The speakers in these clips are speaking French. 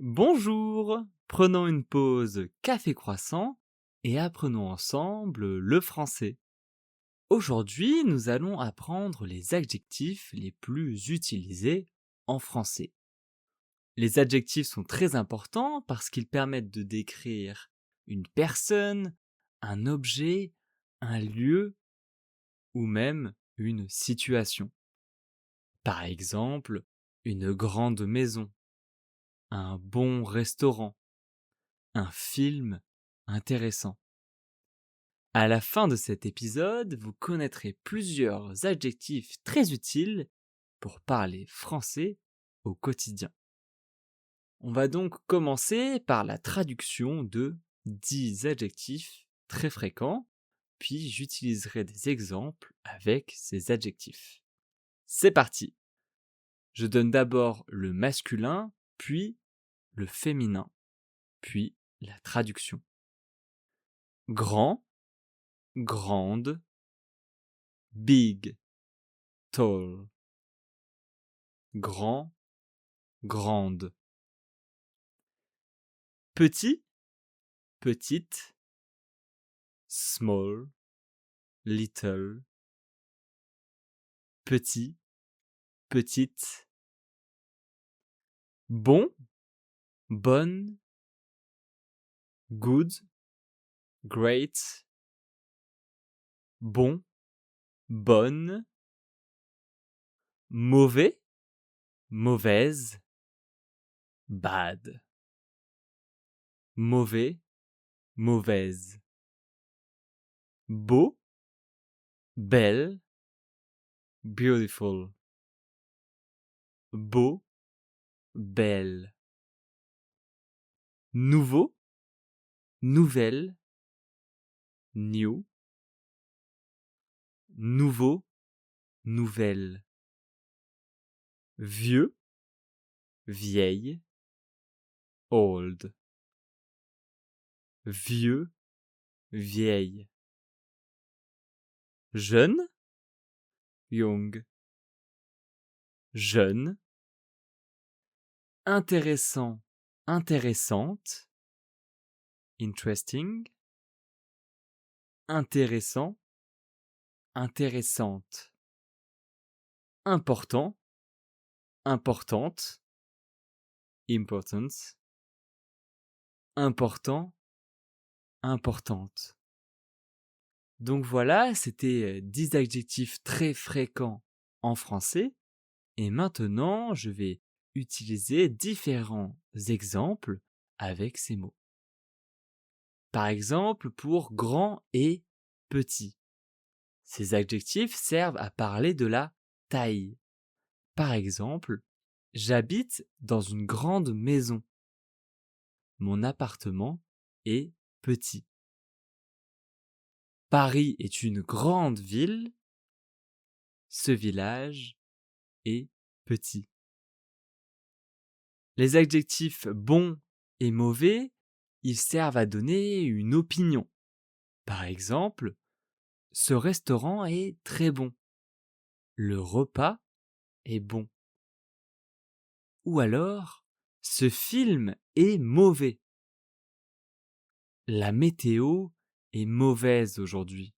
Bonjour, prenons une pause café croissant et apprenons ensemble le français. Aujourd'hui, nous allons apprendre les adjectifs les plus utilisés en français. Les adjectifs sont très importants parce qu'ils permettent de décrire une personne, un objet, un lieu ou même une situation. Par exemple, une grande maison, un bon restaurant, un film intéressant. À la fin de cet épisode, vous connaîtrez plusieurs adjectifs très utiles pour parler français au quotidien. On va donc commencer par la traduction de 10 adjectifs très fréquents, puis j'utiliserai des exemples avec ces adjectifs. C'est parti! Je donne d'abord le masculin, puis le féminin, puis la traduction. Grand, grande, big, tall. Grand, grande. Petit, petite. Small, little. Petit, petite. Bon, bonne. Good, great. Bon, bonne. Mauvais, mauvaise. Bad. Mauvais, mauvaise. Beau, belle. Beautiful. Beau, belle. Nouveau, nouvelle. New. Nouveau, nouvelle. Vieux, vieille. Old. Vieux, vieille. Jeune, young. Jeune. Intéressant, intéressante. Interesting. Intéressant, intéressante. Important, importante. Important. Important, importante. Donc voilà, c'était 10 adjectifs très fréquents en français. Et maintenant, je vais utiliser différents exemples avec ces mots. Par exemple, pour grand et petit. Ces adjectifs servent à parler de la taille. Par exemple, j'habite dans une grande maison. Mon appartement est petit. Paris est une grande ville. Ce village est petit. Les adjectifs bon et mauvais, ils servent à donner une opinion. Par exemple, ce restaurant est très bon. Le repas est bon. Ou alors, ce film est mauvais. La météo est mauvaise aujourd'hui.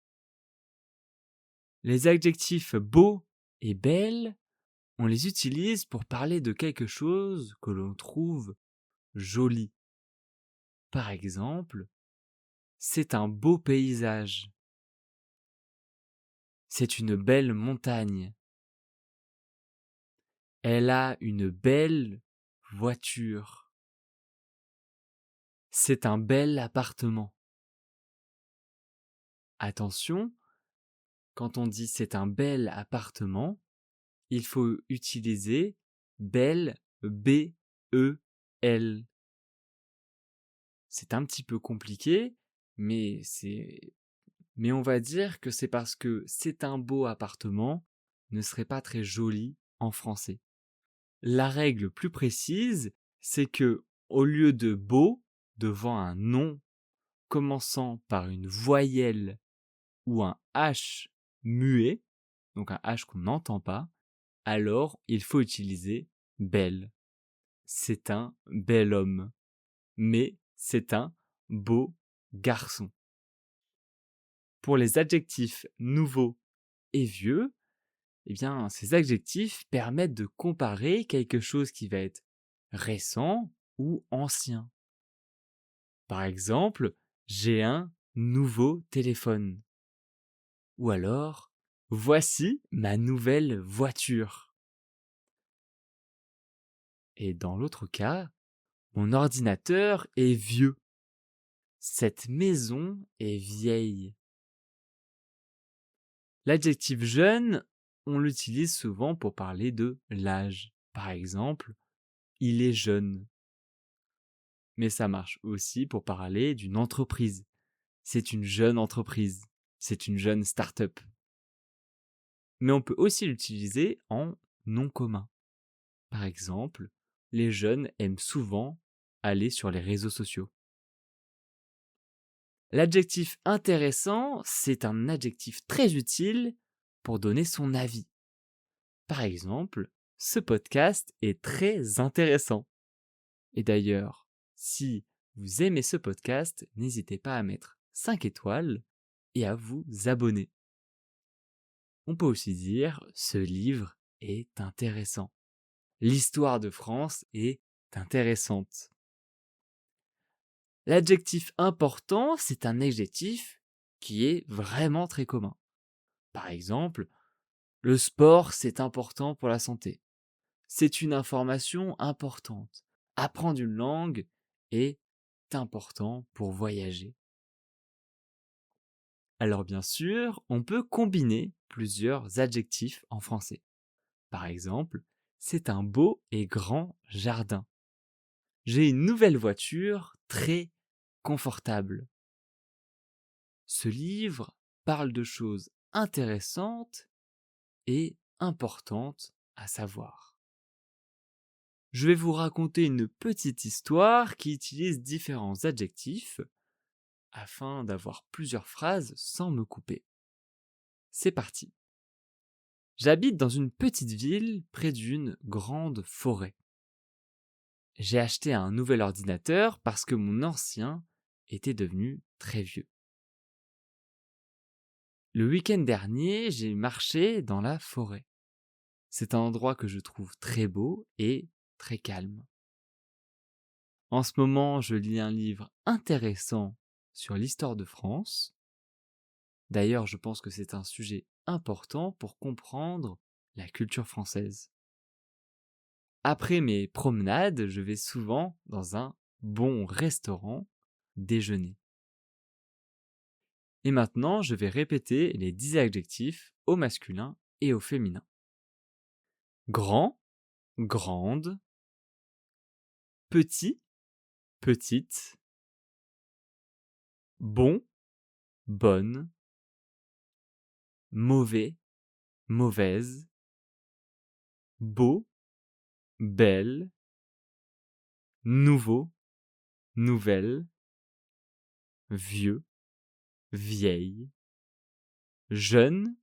Les adjectifs beau et belle, on les utilise pour parler de quelque chose que l'on trouve joli. Par exemple, c'est un beau paysage. C'est une belle montagne. Elle a une belle voiture. C'est un bel appartement. Attention, quand on dit c'est un bel appartement, il faut utiliser belle, B-E-L. C'est un petit peu compliqué, mais on va dire que c'est parce que c'est un beau appartement ne serait pas très joli en français. La règle plus précise, c'est que au lieu de beau, devant un nom commençant par une voyelle ou un H muet, donc un H qu'on n'entend pas, alors il faut utiliser belle. c'est un bel homme, mais c'est un beau garçon. Pour les adjectifs nouveaux et vieux, eh bien, ces adjectifs permettent de comparer quelque chose qui va être récent ou ancien. Par exemple, j'ai un nouveau téléphone. Ou alors, voici ma nouvelle voiture. Et dans l'autre cas, mon ordinateur est vieux. Cette maison est vieille. L'adjectif jeune, on l'utilise souvent pour parler de l'âge. Par exemple, il est jeune. Mais ça marche aussi pour parler d'une entreprise. C'est une jeune entreprise. C'est une jeune start-up. Mais on peut aussi l'utiliser en nom commun. Par exemple, les jeunes aiment souvent aller sur les réseaux sociaux. L'adjectif intéressant, c'est un adjectif très utile pour donner son avis. Par exemple, ce podcast est très intéressant. Et d'ailleurs, si vous aimez ce podcast, n'hésitez pas à mettre 5 étoiles et à vous abonner. On peut aussi dire ce livre est intéressant. L'histoire de France est intéressante. L'adjectif important, c'est un adjectif qui est vraiment très commun. Par exemple, le sport, c'est important pour la santé. C'est une information importante. Apprendre une langue est important pour voyager. Alors bien sûr, on peut combiner plusieurs adjectifs en français. Par exemple, c'est un beau et grand jardin. J'ai une nouvelle voiture très confortable. Ce livre parle de choses intéressantes et importantes à savoir. Je vais vous raconter une petite histoire qui utilise différents adjectifs afin d'avoir plusieurs phrases sans me couper. C'est parti. J'habite dans une petite ville près d'une grande forêt. J'ai acheté un nouvel ordinateur parce que mon ancien était devenu très vieux. Le week-end dernier, j'ai marché dans la forêt. C'est un endroit que je trouve très beau et très calme. En ce moment, je lis un livre intéressant sur l'histoire de France. D'ailleurs, je pense que c'est un sujet important pour comprendre la culture française. Après mes promenades, je vais souvent dans un bon restaurant déjeuner. Et maintenant, je vais répéter les 10 adjectifs au masculin et au féminin. Grand, grande, petit, petite, bon, bonne, mauvais, mauvaise, beau, belle, nouveau, nouvelle, vieux, vieille, jeune,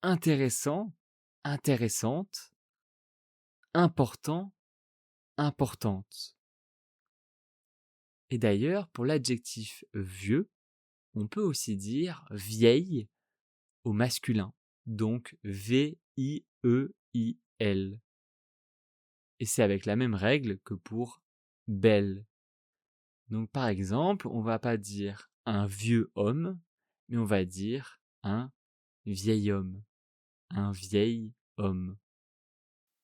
intéressant, intéressante, important, importante. Et d'ailleurs, pour l'adjectif vieux, on peut aussi dire vieille au masculin, donc V-I-E-I-L. Et c'est avec la même règle que pour belle. Donc par exemple, on va pas dire un vieux homme, mais on va dire un vieil homme, un vieil homme.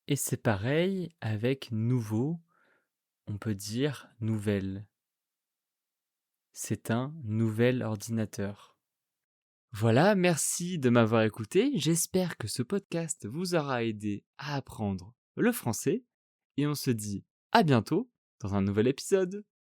Et c'est pareil avec nouveau, on peut dire nouvelle. C'est un nouvel ordinateur. Voilà, merci de m'avoir écouté. J'espère que ce podcast vous aura aidé à apprendre le français. Et on se dit à bientôt dans un nouvel épisode.